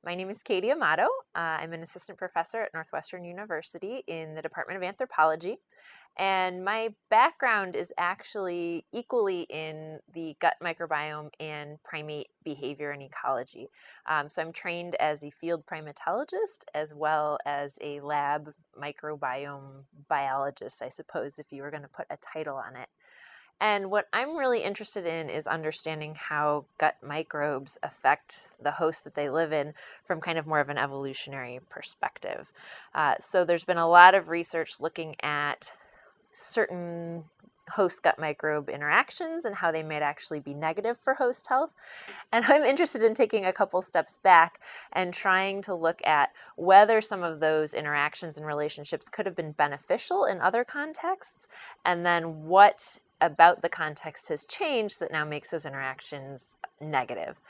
My name is Katherine Amato. I'm an assistant professor at Northwestern University in the Department of Anthropology. And my background is actually equally in the gut microbiome and primate behavior and ecology. So I'm trained as a field primatologist as well as a lab microbiome biologist, I suppose, if you were going to put a title on it. And what I'm really interested in is understanding how gut microbes affect the host that they live in from kind of more of an evolutionary perspective. So there's been a lot of research looking at certain host gut microbe interactions and how they might actually be negative for host health. And I'm interested in taking a couple steps back and trying to look at whether some of those interactions and relationships could have been beneficial in other contexts, and then what about the context has changed that now makes those interactions negative.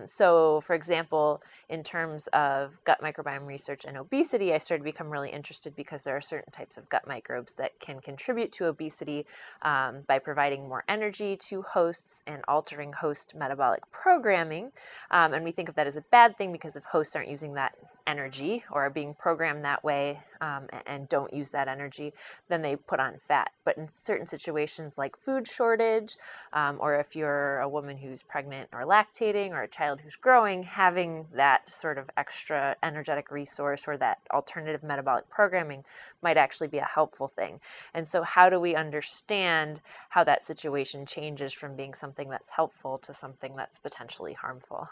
So for example, in terms of gut microbiome research and obesity, I started to become really interested because there are certain types of gut microbes that can contribute to obesity by providing more energy to hosts and altering host metabolic programming. And we think of that as a bad thing because if hosts aren't using that energy or are being programmed that way and don't use that energy, then they put on fat. But in certain situations like food shortage, or if you're a woman who's pregnant or lactating or a child who's growing, having that sort of extra energetic resource or that alternative metabolic programming might actually be a helpful thing. And so how do we understand how that situation changes from being something that's helpful to something that's potentially harmful?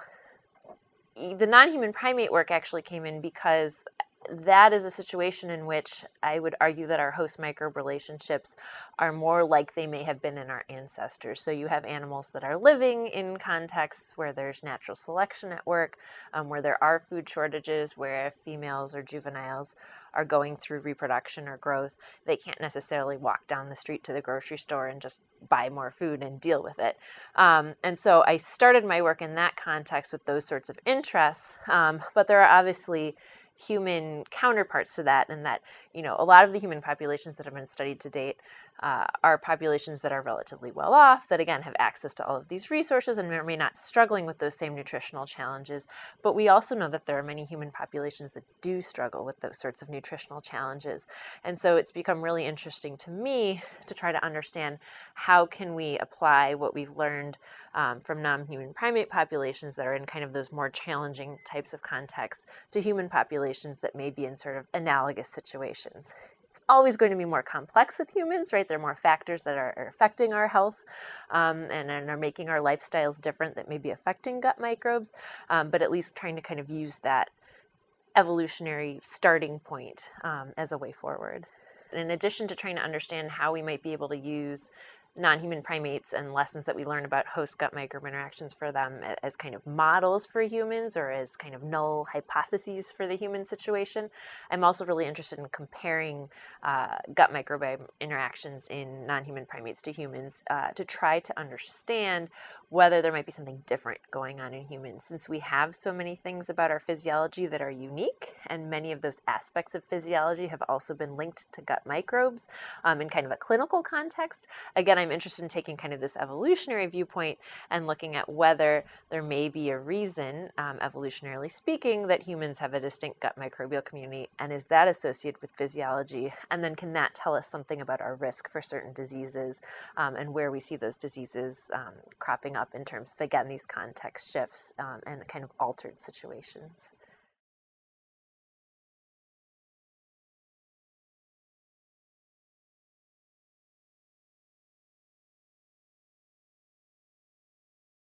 The non-human primate work actually came in because that is a situation in which I would argue that our host microbe relationships are more like they may have been in our ancestors. So you have animals that are living in contexts where there's natural selection at work, where there are food shortages, where females or juveniles are going through reproduction or growth. They can't necessarily walk down the street to the grocery store and just buy more food and deal with it. And so I started my work in that context with those sorts of interests, but there are obviously human counterparts to that, and that, a lot of the human populations that have been studied to date are populations that are relatively well off, that again have access to all of these resources and may not struggling with those same nutritional challenges. But we also know that there are many human populations that do struggle with those sorts of nutritional challenges. And so it's become really interesting to me to try to understand how can we apply what we've learned from non-human primate populations that are in kind of those more challenging types of contexts to human populations that may be in sort of analogous situations. It's always going to be more complex with humans, right? There are more factors that are affecting our health and are making our lifestyles different that may be affecting gut microbes, but at least trying to kind of use that evolutionary starting point as a way forward. In addition to trying to understand how we might be able to use non-human primates and lessons that we learn about host gut microbe interactions for them as kind of models for humans or as kind of null hypotheses for the human situation, I'm also really interested in comparing gut microbiome interactions in non-human primates to humans to try to understand whether there might be something different going on in humans, since we have so many things about our physiology that are unique, and many of those aspects of physiology have also been linked to gut microbes in kind of a clinical context. Again, I'm interested in taking kind of this evolutionary viewpoint and looking at whether there may be a reason, evolutionarily speaking, that humans have a distinct gut microbial community, and is that associated with physiology? And then can that tell us something about our risk for certain diseases and where we see those diseases cropping up in terms of, again, these context shifts and kind of altered situations?